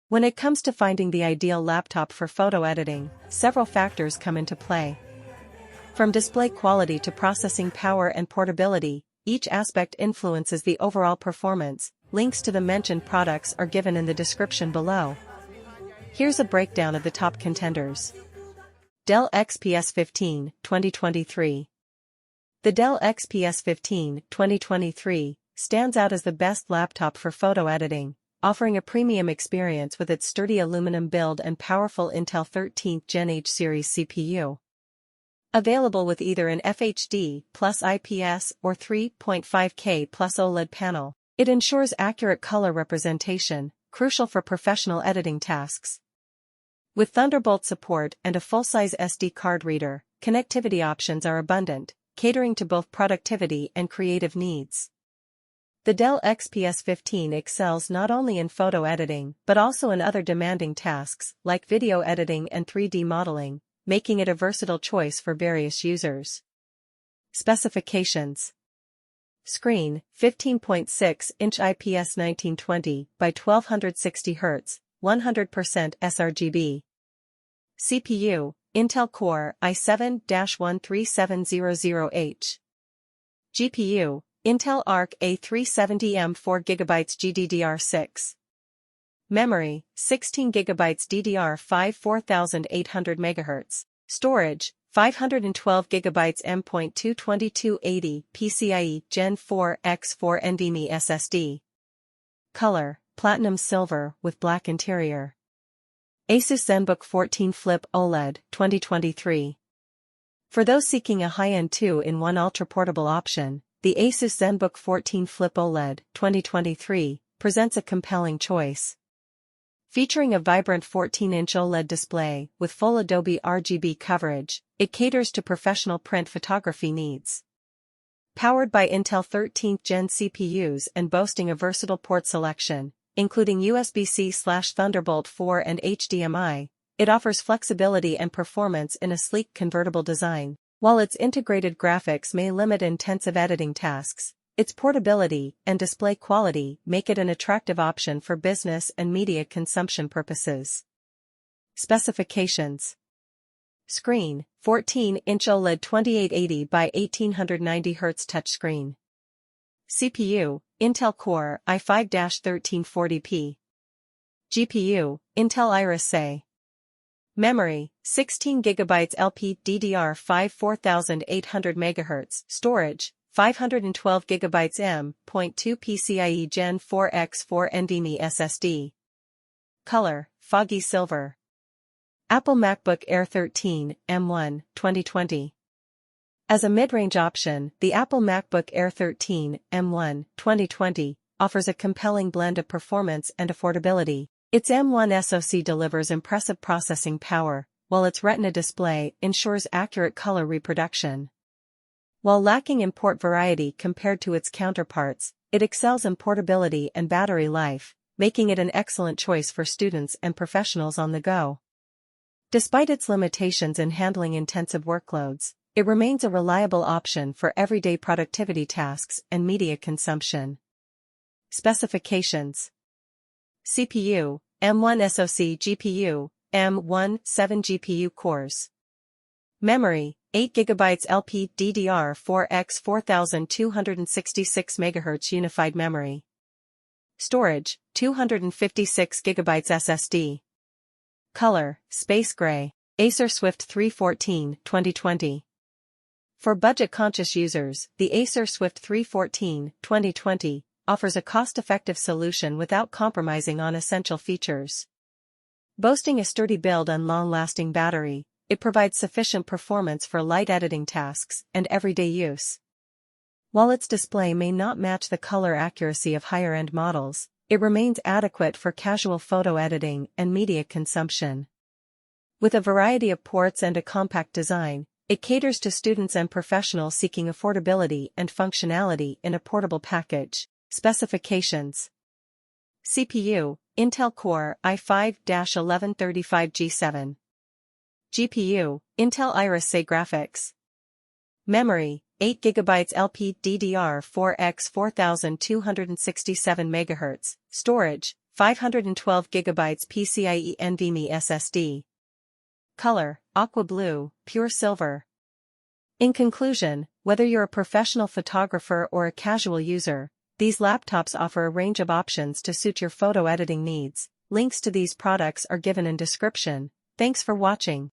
When it comes to finding the ideal laptop for photo editing, several factors come into play. From display quality to processing power and portability, each aspect influences the overall performance. Links to the mentioned products are given in the description below. Here's a breakdown of the top contenders. Dell XPS 15, 2023. The Dell XPS 15, 2023, stands out as the best laptop for photo editing, offering a premium experience with its sturdy aluminum build and powerful Intel 13th Gen H series CPU. Available with either an FHD plus IPS or 3.5K plus OLED panel, it ensures accurate color representation, crucial for professional editing tasks. With Thunderbolt support and a full-size SD card reader, connectivity options are abundant, catering to both productivity and creative needs. The Dell XPS 15 excels not only in photo editing but also in other demanding tasks like video editing and 3D modeling, making it a versatile choice for various users. Specifications. Screen, 15.6-inch IPS 1920 by 1260 Hz, 100% sRGB. CPU, Intel Core i7-13700H. GPU, Intel Arc A370M 4GB GDDR6. Memory, 16GB DDR5 4800 MHz. Storage, 512GB M.2 PCIe Gen 4x4 NVMe SSD. Color, platinum silver with black interior. ASUS Zenbook 14 Flip OLED 2023. For those seeking a high-end 2-in-1 ultra-portable option, the ASUS Zenbook 14 Flip OLED 2023 presents a compelling choice. Featuring a vibrant 14-inch OLED display with full Adobe RGB coverage, it caters to professional print photography needs. Powered by Intel 13th Gen CPUs and boasting a versatile port selection, including USB-C/Thunderbolt 4 and HDMI, it offers flexibility and performance in a sleek convertible design. While its integrated graphics may limit intensive editing tasks, its portability and display quality make it an attractive option for business and media consumption purposes. Specifications. Screen, 14-inch OLED 2880 by 1890 Hz touchscreen. CPU, Intel Core i5-1340p. GPU, Intel Iris Xe. Memory, 16GB LPDDR5 4800 MHz. Storage, 512GB M.2 PCIe Gen 4x4 NVMe SSD. Color, foggy silver. Apple MacBook Air 13, M1, 2020. As a mid-range option, the Apple MacBook Air 13, M1, 2020, offers a compelling blend of performance and affordability. Its M1 SoC delivers impressive processing power, while its Retina display ensures accurate color reproduction. While lacking in port variety compared to its counterparts, it excels in portability and battery life, making it an excellent choice for students and professionals on the go. Despite its limitations in handling intensive workloads, it remains a reliable option for everyday productivity tasks and media consumption. Specifications. CPU, M1 SoC GPU, M1 7 GPU cores. Memory, 8GB LPDDR4x 4266 MHz unified memory. Storage, 256GB SSD. Color, space gray. Acer Swift 314, 2020. For budget-conscious users, the Acer Swift 314, 2020, offers a cost-effective solution without compromising on essential features. Boasting a sturdy build and long-lasting battery, it provides sufficient performance for light editing tasks and everyday use. While its display may not match the color accuracy of higher-end models, it remains adequate for casual photo editing and media consumption. With a variety of ports and a compact design, it caters to students and professionals seeking affordability and functionality in a portable package. Specifications. CPU, Intel Core i5-1135G7. GPU, Intel Iris Xe graphics. Memory, 8GB LPDDR4x 4267 MHz. Storage, 512GB PCIe NVMe SSD. Color, aqua blue, pure silver. In conclusion, whether you're a professional photographer or a casual user, these laptops offer a range of options to suit your photo editing needs. Links to these products are given in description. Thanks for watching.